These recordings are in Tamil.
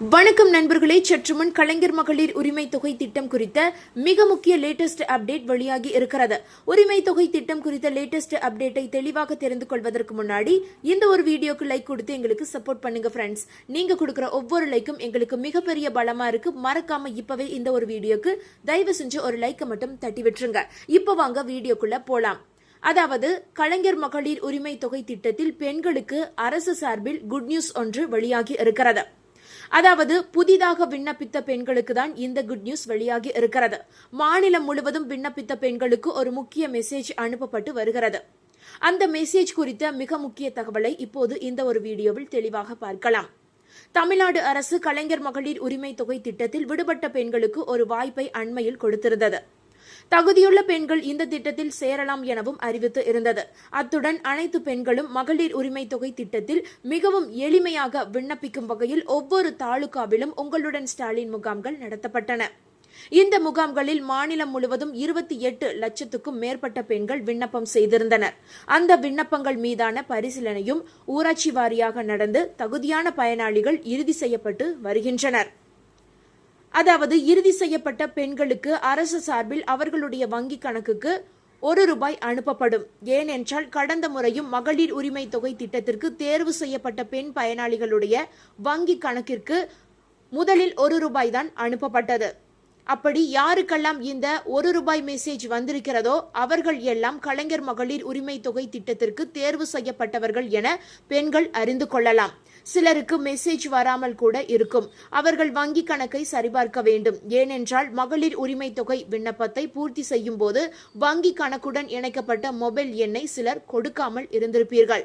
வணக்கம் நண்பர்களே, சற்றுமுன் கலைஞர் மகளிர் உரிமை தொகை திட்டம் குறித்த மிக முக்கிய லேட்டஸ்ட் அப்டேட் வெளியாகி இருக்கிறது. உரிமை தொகை திட்டம் குறித்த லேட்டஸ்ட் அப்டேட்டை தெளிவாக தெரிந்து கொள்வதற்கு முன்னாடி இந்த ஒரு வீடியோக்கு லைக் கொடுத்து எங்களுக்கு சப்போர்ட் பண்ணுங்க ஃப்ரெண்ட்ஸ். நீங்க கொடுக்குற ஒவ்வொரு லைக்கும் எங்களுக்கு மிகப்பெரிய பலமா இருக்கு. மறக்காம இப்பவே இந்த ஒரு வீடியோக்கு தயவு செஞ்சு ஒரு லைக்கை மட்டும் தட்டி விட்டுருங்க. இப்போ வாங்க வீடியோக்குள்ள போலாம். அதாவது கலைஞர் மகளிர் உரிமை தொகை திட்டத்தில் பெண்களுக்கு அரசு சார்பில் குட் நியூஸ் ஒன்று வெளியாகி இருக்கிறது. அதாவது புதிதாக விண்ணப்பித்த பெண்களுக்கு தான் இந்த குட் நியூஸ் வெளியாகி இருக்கிறது. மாநிலம் முழுவதும் விண்ணப்பித்த பெண்களுக்கு ஒரு முக்கிய மெசேஜ் அனுப்பப்பட்டு வருகிறது. அந்த மெசேஜ் குறித்த மிக முக்கிய தகவலை இப்போது இந்த ஒரு வீடியோவில் தெளிவாக பார்க்கலாம். தமிழ்நாடு அரசு கலைஞர் மகளிர் உரிமை தொகை திட்டத்தில் விடுபட்ட பெண்களுக்கு ஒரு வாய்ப்பை அண்மையில் கொடுத்திருந்தது. தகுதியுள்ள பெண்கள் இந்த திட்டத்தில் சேரலாம் எனவும் அறிவித்து இருந்தது. அத்துடன் அனைத்து பெண்களும் மகளிர் உரிமை தொகை திட்டத்தில் மிகவும் எளிமையாக விண்ணப்பிக்கும் வகையில் ஒவ்வொரு தாலுகாவிலும் உங்களுடன் ஸ்டாலின் முகாம்கள் நடத்தப்பட்டன. இந்த முகாம்களில் மாநிலம் முழுவதும் 28 லட்சத்துக்கும் மேற்பட்ட பெண்கள் விண்ணப்பம் செய்திருந்தனர். அந்த விண்ணப்பங்கள் மீதான பரிசீலனையும் ஊராட்சி வாரியாக நடந்து தகுதியான பயனாளிகள் இறுதி செய்யப்பட்டு வருகின்றனர். அதாவது இறுதி செய்யப்பட்ட பெண்களுக்கு அரசு சார்பில் அவர்களுடைய வங்கி கணக்குக்கு ₹1 அனுப்பப்படும். ஏனென்றால் கடந்த முறையும் மகளிர் உரிமை தொகை திட்டத்திற்கு தேர்வு செய்யப்பட்ட பெண் பயனாளிகளுடைய வங்கி கணக்கிற்கு முதலில் ₹1 தான் அனுப்பப்பட்டது. அப்படி யாருக்கெல்லாம் இந்த ₹1 மெசேஜ் வந்திருக்கிறதோ அவர்கள் எல்லாம் கலைஞர் மகளிர் உரிமை தொகை திட்டத்திற்கு தேர்வு செய்யப்பட்டவர்கள் என பெண்கள் அறிந்து கொள்ளலாம். சிலருக்கு மெசேஜ் வராமல் கூட இருக்கும். அவர்கள் வங்கி கணக்கை சரிபார்க்க வேண்டும். ஏனென்றால் மகளிர் உரிமை தொகை விண்ணப்பத்தை பூர்த்தி செய்யும் போது வங்கி கணக்குடன் இணைக்கப்பட்ட மொபைல் எண்ணை சிலர் கொடுக்காமல் இருந்திருப்பீர்கள்.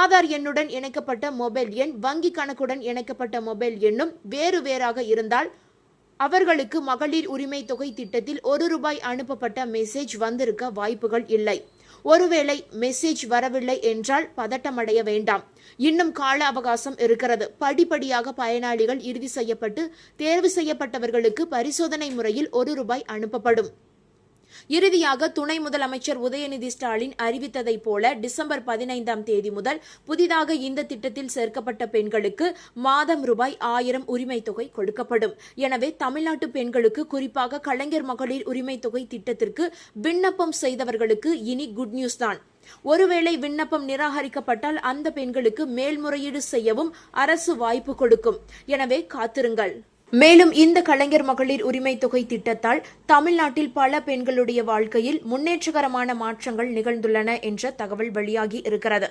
ஆதார் எண்ணுடன் இணைக்கப்பட்ட மொபைல் எண், வங்கி கணக்குடன் இணைக்கப்பட்ட மொபைல் எண்ணும் வேறு வேறாக இருந்தால் அவர்களுக்கு மகளிர் உரிமை தொகை திட்டத்தில் ₹1 அனுப்பப்பட்ட மெசேஜ் வந்திருக்க வாய்ப்புகள் இல்லை. ஒருவேளை மெசேஜ் வரவில்லை என்றால் பதட்டமடைய வேண்டாம். இன்னும் கால அவகாசம் இருக்கிறது. படிப்படியாக பயனாளிகள் இறுதி செய்யப்பட்டு தேர்வு செய்யப்பட்டவர்களுக்கு பரிசோதனை முறையில் ₹1 அனுப்பப்படும். இறுதியாக துணை முதலமைச்சர் உதயநிதி ஸ்டாலின் அறிவித்ததை போல டிசம்பர் 15ஆம் தேதி முதல் புதிதாக இந்த திட்டத்தில் சேர்க்கப்பட்ட பெண்களுக்கு மாதம் ₹1000 உரிமை தொகை கொடுக்கப்படும். எனவே தமிழ்நாட்டு பெண்களுக்கு, குறிப்பாக கலைஞர் மகளிர் உரிமை தொகை திட்டத்திற்கு விண்ணப்பம் செய்தவர்களுக்கு இனி குட் நியூஸ் தான். ஒருவேளை விண்ணப்பம் நிராகரிக்கப்பட்டால் அந்த பெண்களுக்கு மேல்முறையீடு செய்யவும் அரசு வாய்ப்பு கொடுக்கும். எனவே காத்திருங்கள். மேலும் இந்த கலைஞர் மகளிர் உரிமை தொகை திட்டத்தால் தமிழ்நாட்டில் பல பெண்களுடைய வாழ்க்கையில் முன்னேற்றகரமான மாற்றங்கள் நிகழ்ந்துள்ளன என்ற தகவல் வெளியாகி இருக்கிறது.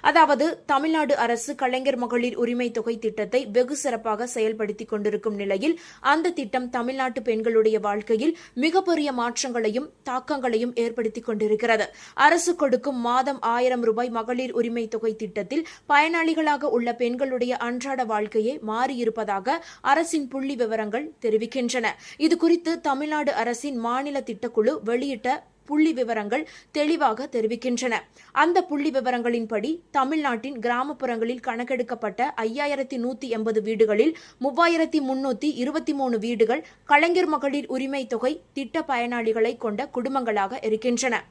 அதாவது தமிழ்நாடு அரசு கலைஞர் மகளிர் உரிமை தொகை திட்டத்தை வெகு சிறப்பாக செயல்படுத்திக் கொண்டிருக்கும் நிலையில் அந்த திட்டம் தமிழ்நாட்டு பெண்களுடைய வாழ்க்கையில் மிகப்பெரிய மாற்றங்களையும் தாக்கங்களையும் ஏற்படுத்திக் கொண்டிருக்கிறது. அரசு கொடுக்கும் மாதம் ₹1000 மகளிர் உரிமை தொகை திட்டத்தில் பயனாளிகளாக உள்ள பெண்களுடைய அன்றாட வாழ்க்கையே மாறியிருப்பதாக அரசின் புள்ளி விவரங்கள் தெரிவிக்கின்றன. இது குறித்து தமிழ்நாடு அரசின் மாநில திட்டக்குழு வெளியிட்ட புள்ளி விவரங்கள் தெளிவாக தெரிவிக்கின்றன. அந்த புள்ளி விவரங்களின்படி தமிழ்நாட்டின் கிராமப்புறங்களில் கணக்கெடுக்கப்பட்ட 5180 வீடுகளில் 3323 வீடுகள் கலைஞர் மகளிர் உரிமை தொகை திட்ட பயனாளிகளை கொண்ட குடும்பங்களாக இருக்கின்றன.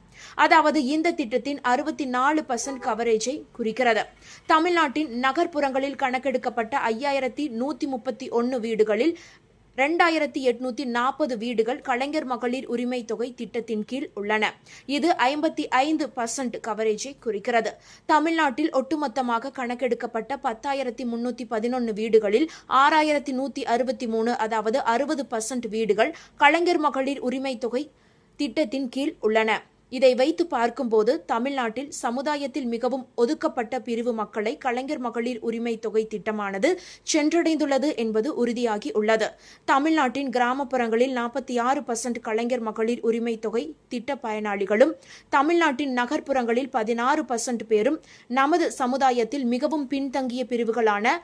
அதாவது இந்த திட்டத்தின் 64% கவரேஜை குறிக்கிறது. தமிழ்நாட்டின் நகர்ப்புறங்களில் கணக்கெடுக்கப்பட்ட 5131 வீடுகளில் 2840 வீடுகள் கலைஞர் மகளிர் உரிமை தொகை திட்டத்தின் கீழ் உள்ளன. இது 55% கவரேஜை குறிக்கிறது. தமிழ்நாட்டில் ஒட்டுமொத்தமாக கணக்கெடுக்கப்பட்ட 10,311 வீடுகளில் 6,163 அதாவது 60% வீடுகள் கலைஞர் மகளிர் உரிமை தொகை திட்டத்தின் கீழ் உள்ளன. இதை வைத்து பார்க்கும்போது தமிழ்நாட்டில் சமுதாயத்தில் மிகவும் ஒதுக்கப்பட்ட பிரிவு மக்களை கலைஞர் மகளிர் உரிமை தொகை திட்டமானது சென்றடைந்துள்ளது என்பது உறுதியாகி உள்ளது. தமிழ்நாட்டின் கிராமப்புறங்களில் 46% கலைஞர் மகளிர் உரிமை தொகை திட்ட பயனாளிகளும், தமிழ்நாட்டின் நகர்ப்புறங்களில் 16% பேரும் நமது சமுதாயத்தில் மிகவும் பின்தங்கிய பிரிவுகளான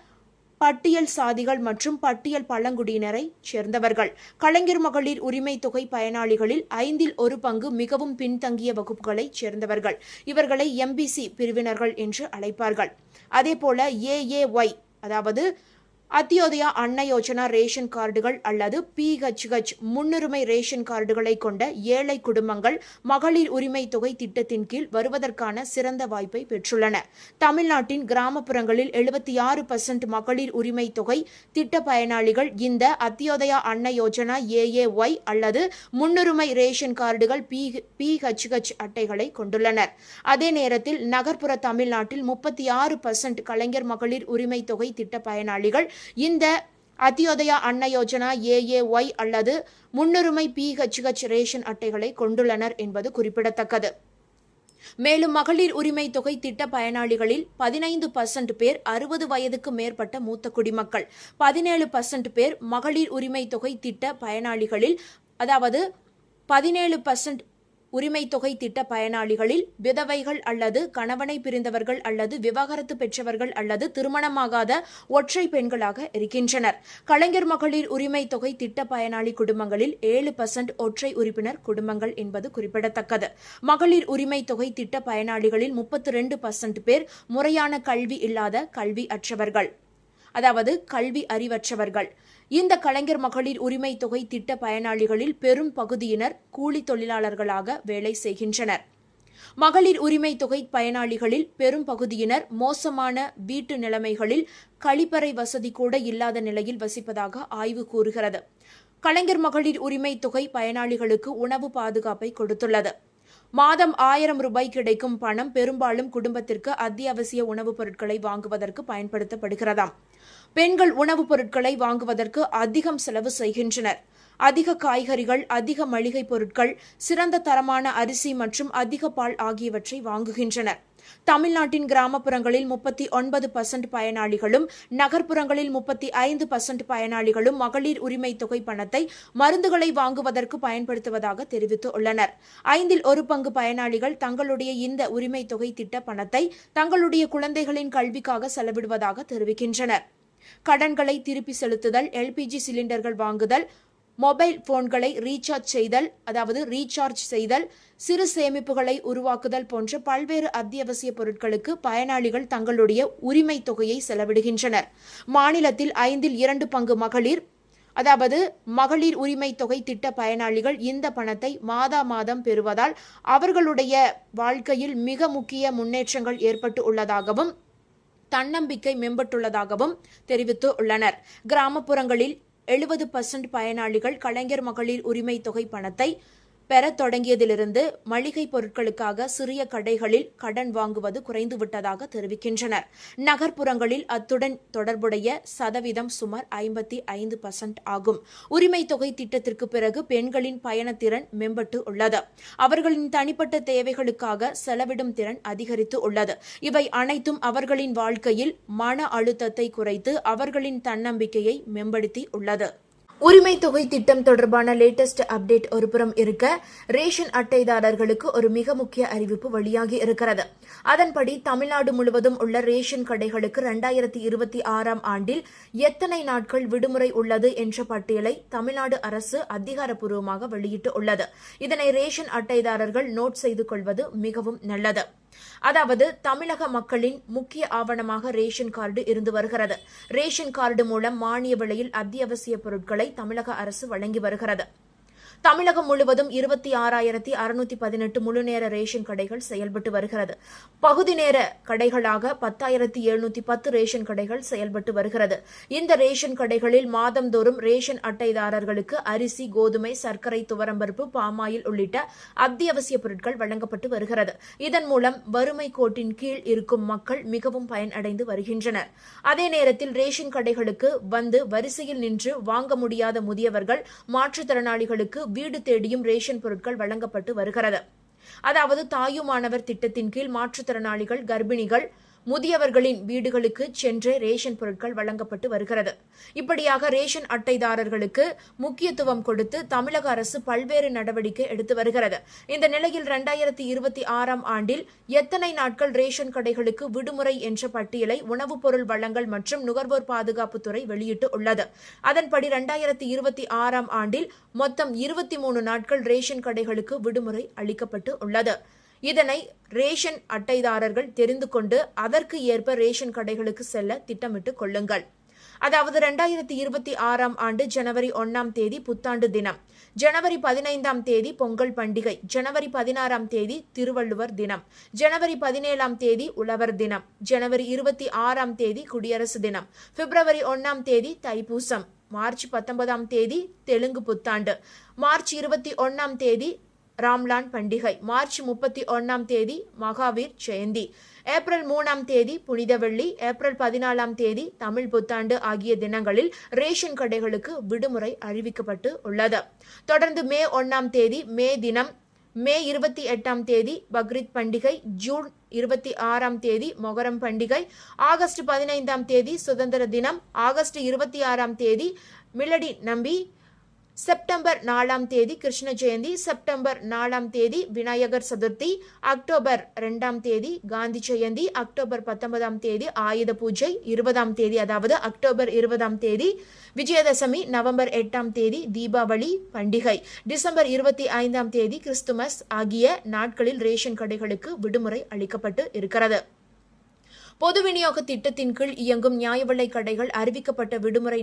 பட்டியல் சாதிகள் மற்றும் பட்டியல் பழங்குடியினரை சேர்ந்தவர்கள். கலைஞர் மகளிர் உரிமை தொகை பயனாளிகளில் 1/5 பங்கு மிகவும் பின்தங்கிய வகுப்புகளைச் சேர்ந்தவர்கள். இவர்களை MBC பிரிவினர்கள் என்று அழைப்பார்கள். அதேபோல AAY அதாவது அத்தியோதயா அன்ன யோஜனா ரேஷன் கார்டுகள் அல்லது PHH முன்னுரிமை ரேஷன் கார்டுகளை கொண்ட ஏழை குடும்பங்கள் மகளிர் உரிமை தொகை திட்டத்தின் கீழ் வருவதற்கான சிறந்த வாய்ப்பை பெற்றுள்ளன. தமிழ்நாட்டின் கிராமப்புறங்களில் 76% மகளிர் உரிமை தொகை திட்ட பயனாளிகள் இந்த அத்தியோதயா அன்ன யோஜனா AAY அல்லது முன்னுரிமை ரேஷன் கார்டுகள் PHH அட்டைகளை கொண்டுள்ளனர். அதே நேரத்தில் நகர்ப்புற தமிழ்நாட்டில் 36% கலைஞர் மகளிர் உரிமை தொகை திட்ட பயனாளிகள் இந்த அத்தியோதயா அன்ன யோஜனா AAY அல்லது முன்னுரிமை PHH ரேஷன் அட்டைகளை கொண்டுள்ளனர் என்பது குறிப்பிடத்தக்கது. மேலும் மகளிர் உரிமை தொகை திட்ட பயனாளிகளில் 15% பேர் 60 வயதுக்கு மேற்பட்ட மூத்த குடிமக்கள், 17% பேர் மகளிர் உரிமை தொகை திட்ட பயனாளிகளில், அதாவது 17% உரிமை தொகை திட்ட பயனாளிகளில் விதவைகள் அல்லது கணவனை பிரிந்தவர்கள் அல்லது விவாகரத்து பெற்றவர்கள் அல்லது திருமணமாகாத ஒற்றை பெண்களாக இருக்கின்றனர். கலைஞர் மகளிர் உரிமை தொகை திட்ட பயனாளி குடும்பங்களில் 7% ஒற்றை உறுப்பினர் குடும்பங்கள் என்பது குறிப்பிடத்தக்கது. மகளிர் உரிமை தொகை திட்ட பயனாளிகளில் 32% பேர் முறையான கல்வி இல்லாத கல்வி அற்றவர்கள், அதாவது கல்வி அறிவற்றவர்கள். இந்த கலைஞர் மகளிர் உரிமை தொகை திட்ட பயனாளிகளில் பெரும் பகுதியினர் கூலி தொழிலாளர்களாக வேலை செய்கின்றனர். மகளிர் உரிமை தொகை பயனாளிகளில் பெரும் பகுதியினர் மோசமான வீட்டு நிலைமைகளில் கழிப்பறை வசதி கூட இல்லாத நிலையில் வசிப்பதாக ஆய்வு கூறுகிறது. கலைஞர் மகளிர் உரிமை தொகை பயனாளிகளுக்கு உணவு பாதுகாப்பை கொடுத்துள்ளது. மாதம் 1000 ரூபாய் கிடைக்கும் பணம் பெரும்பாலும் குடும்பத்திற்கு அத்தியாவசிய உணவுப் பொருட்களை வாங்குவதற்கு பயன்படுத்தப்படுகிறதாம். பெண்கள் உணவுப் பொருட்களை வாங்குவதற்கு அதிகம் செலவு செய்கின்றனர். அதிக காய்கறிகள், அதிக மளிகை பொருட்கள், சிறந்த தரமான அரிசி மற்றும் அதிக பால் ஆகியவற்றை வாங்குகின்றனர். தமிழ்நாட்டின் கிராமப்புறங்களில் 39% பயனாளிகளும் நகர்ப்புறங்களில் 35% பயனாளிகளும் மகளிர் உரிமை தொகை பணத்தை மருந்துகளை வாங்குவதற்கு பயன்படுத்துவதாக தெரிவித்துள்ளனர். 1/5 பங்கு பயனாளிகள் தங்களுடைய இந்த உரிமை தொகை திட்ட பணத்தை தங்களுடைய குழந்தைகளின் கல்விக்காக செலவிடுவதாக தெரிவிக்கின்றனர். கடன்களை திருப்பி செலுத்துதல், LPG சிலிண்டர்கள் வாங்குதல், மொபைல் போன்களை ரீசார்ஜ் செய்தல், சிறு சேமிப்புகளை உருவாக்குதல் போன்ற பல்வேறு அத்தியாவசிய பொருட்களுக்கு பயனாளிகள் தங்களுடைய உரிமை தொகையை செலவிடுகின்றனர். மாநிலத்தில் 2 பங்கு மகளிர், அதாவது மகளிர் உரிமை தொகை திட்ட பயனாளிகள் இந்த பணத்தை மாதம் பெறுவதால் அவர்களுடைய வாழ்க்கையில் மிக முக்கிய முன்னேற்றங்கள் ஏற்பட்டு உள்ளதாகவும் தன்னம்பிக்கை மேம்பட்டுள்ளதாகவும் தெரிவித்து உள்ளனர். கிராமப்புறங்களில் 70% பயனாளிகள் கலைஞர் மகளிர் உரிமை தொகை பணத்தை பெறத் தொடங்கியதிலிருந்து மளிகை பொருட்களுக்காக சிறிய கடைகளில் கடன் வாங்குவது குறைந்துவிட்டதாக தெரிவிக்கின்றனர். நகர்ப்புறங்களில் அத்துடன் தொடர்புடைய சதவீதம் சுமார் 55% ஆகும். உரிமை தொகை திட்டத்திற்கு பிறகு பெண்களின் பயணத்திறன் மேம்பட்டு உள்ளது. அவர்களின் தனிப்பட்ட தேவைகளுக்காக செலவிடும் திறன் அதிகரித்து உள்ளது. இவை அனைத்தும் அவர்களின் வாழ்க்கையில் மன அழுத்தத்தை குறைத்து அவர்களின் தன்னம்பிக்கையை மேம்படுத்தி உள்ளது. உரிமை தொகை திட்டம் தொடர்பான லேட்டஸ்ட் அப்டேட் ஒருபுறம் இருக்க, ரேஷன் அட்டைதாரர்களுக்கு ஒரு மிக முக்கிய அறிவிப்பு வெளியாகி இருக்கிறது. அதன்படி தமிழ்நாடு முழுவதும் உள்ள ரேஷன் கடைகளுக்கு 2026ஆம் ஆண்டில் எத்தனை நாட்கள் விடுமுறை உள்ளது என்ற பட்டியலை தமிழ்நாடு அரசு அதிகாரப்பூர்வமாக வெளியிட்டு உள்ளது. இதனை ரேஷன் அட்டைதாரர்கள் நோட் செய்து கொள்வது மிகவும் நல்லது. அதாவது தமிழக மக்களின் முக்கிய ஆவணமாக ரேஷன் கார்டு இருந்து வருகிறது. ரேஷன் கார்டு மூலம் மானிய விலையில் அத்தியாவசிய பொருட்களை தமிழக அரசு வழங்கி வருகிறது. தமிழகம் முழுவதும் 26,618 முழுநேர ரேஷன் கடைகள் செயல்பட்டு வருகிறது. பகுதி நேர கடைகளாக 10,710 ரேஷன் கடைகள் செயல்பட்டு வருகிறது. இந்த ரேஷன் கடைகளில் மாதந்தோறும் ரேஷன் அட்டைதாரர்களுக்கு அரிசி, கோதுமை, சர்க்கரை, துவரம்பருப்பு, பாமாயில் உள்ளிட்ட அத்தியாவசிய பொருட்கள் வழங்கப்பட்டு வருகிறது. இதன் மூலம் வறுமை கோட்டின் கீழ் இருக்கும் மக்கள் மிகவும் பயனடைந்து வருகின்றனர். அதே நேரத்தில் ரேஷன் கடைகளுக்கு வந்து வரிசையில் நின்று வாங்க முடியாத முதியவர்கள், மாற்றுத்திறனாளிகளுக்கு வீடு தேடியும் ரேஷன் பொருட்கள் வழங்கப்பட்டு வருகிறது. அதாவது தாயுமானவர் திட்டத்தின் கீழ் மாற்றுத்திறனாளிகள், கர்ப்பிணிகள், முதியவர்களின் வீடுகளுக்கு சென்று ரேஷன் பொருட்கள் வழங்கப்பட்டு வருகிறது. இப்படியாக ரேஷன் அட்டைதாரர்களுக்கு முக்கியத்துவம் கொடுத்து தமிழக அரசு பல்வேறு நடவடிக்கை எடுத்து வருகிறது. இந்த நிலையில் 2026ஆம் ஆண்டில் எத்தனை நாட்கள் ரேஷன் கடைகளுக்கு விடுமுறை என்ற பட்டியலை உணவுப் பொருள் வழங்கல் மற்றும் நுகர்வோர் பாதுகாப்புத்துறை வெளியிட்டு உள்ளது. அதன்படி 2026ஆம் ஆண்டில் மொத்தம் 23 நாட்கள் ரேஷன் கடைகளுக்கு விடுமுறை அளிக்கப்பட்டு உள்ளது. இதனை ரேஷன் அட்டைதாரர்கள் தெரிந்து கொண்டு அதற்கு ஏற்ப ரேஷன் கடைகளுக்கு செல்ல திட்டமிட்டுக் கொள்ளுங்கள். அதாவது 2026ஆம் ஆண்டு ஜனவரி 1ஆம் தேதி புத்தாண்டு தினம், ஜனவரி 15ஆம் தேதி பொங்கல் பண்டிகை, ஜனவரி 16ஆம் தேதி திருவள்ளுவர் தினம், ஜனவரி 17ஆம் தேதி உழவர் தினம், ஜனவரி 26ஆம் தேதி குடியரசு தினம், பிப்ரவரி 1ஆம் தேதி தைப்பூசம், மார்ச் 19ஆம் தேதி தெலுங்கு புத்தாண்டு, மார்ச் 21ஆம் தேதி ராம்லான் பண்டிகை, மார்ச் 31ஆம் தேதி மகாவீர் ஜெயந்தி, ஏப்ரல் 3ஆம் தேதி புனித வெள்ளி, ஏப்ரல் 14ஆம் தேதி தமிழ் புத்தாண்டு ஆகிய தினங்களில் ரேஷன் கடைகளுக்கு விடுமுறை அறிவிக்கப்பட்டு உள்ளது. தொடர்ந்து மே 1ஆம் தேதி மே தினம், மே 28ஆம் தேதி பக்ரீத் பண்டிகை, ஜூன் 26ஆம் தேதி மொகரம் பண்டிகை, ஆகஸ்ட் 15ஆம் தேதி சுதந்திர தினம், ஆகஸ்ட் 26ஆம் தேதி மிலடி நம்பி, செப்டம்பர் 4ஆம் தேதி கிருஷ்ண ஜெயந்தி, செப்டம்பர் 4ஆம் தேதி விநாயகர் சதுர்த்தி, அக்டோபர் 2ஆம் தேதி காந்தி ஜெயந்தி, அக்டோபர் 19ஆம் தேதி ஆயுத பூஜை, 20ஆம் தேதி அதாவது அக்டோபர் 20ஆம் தேதி விஜயதசமி, நவம்பர் 8ஆம் தேதி தீபாவளி பண்டிகை, டிசம்பர் 25ஆம் தேதி கிறிஸ்துமஸ் ஆகிய நாட்களில் ரேஷன் கடைகளுக்கு விடுமுறை அளிக்கப்பட்டு இருக்கிறது. பொது விநியோக திட்டத்தின் கீழ் இயங்கும் நியாய விலைக் கடைகள் அறிவிக்கப்பட்ட விடுமுறை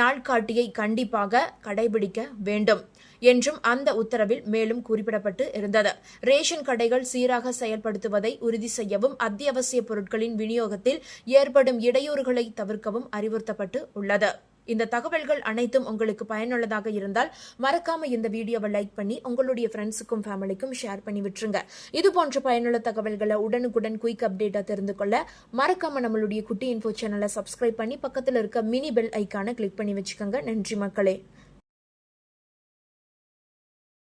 நாட்காட்டியை கண்டிப்பாக கடைபிடிக்க வேண்டும் என்றும் அந்த உத்தரவில் மேலும் குறிப்பிடப்பட்டு இருந்தது. ரேஷன் கடைகள் சீராக செயல்படுத்துவதை உறுதி செய்யவும், அத்தியாவசிய பொருட்களின் விநியோகத்தில் ஏற்படும் இடையூறுகளை தவிர்க்கவும் அறிவுறுத்தப்பட்டு உள்ளது. இந்த தகவல்கள் அனைத்தும் உங்களுக்கு பயனுள்ளதாக இருந்தால் மறக்காம இந்த வீடியோவை லைக் பண்ணி உங்களுடைய ஃப்ரெண்ட்ஸுக்கும் ஃபேமிலிக்கும் ஷேர் பண்ணி விட்டுருங்க. இது போன்ற பயனுள்ள தகவல்களை உடனுக்குடன் குயிக் அப்டேட்டா தெரிந்து கொள்ள மறக்காம நம்மளுடைய குட்டி இன்ஃபோ சேனலை சப்ஸ்கிரைப் பண்ணி பக்கத்தில் இருக்க மினி பெல் ஐக்கானை கிளிக் பண்ணி வச்சுக்கோங்க. நன்றி மக்களே.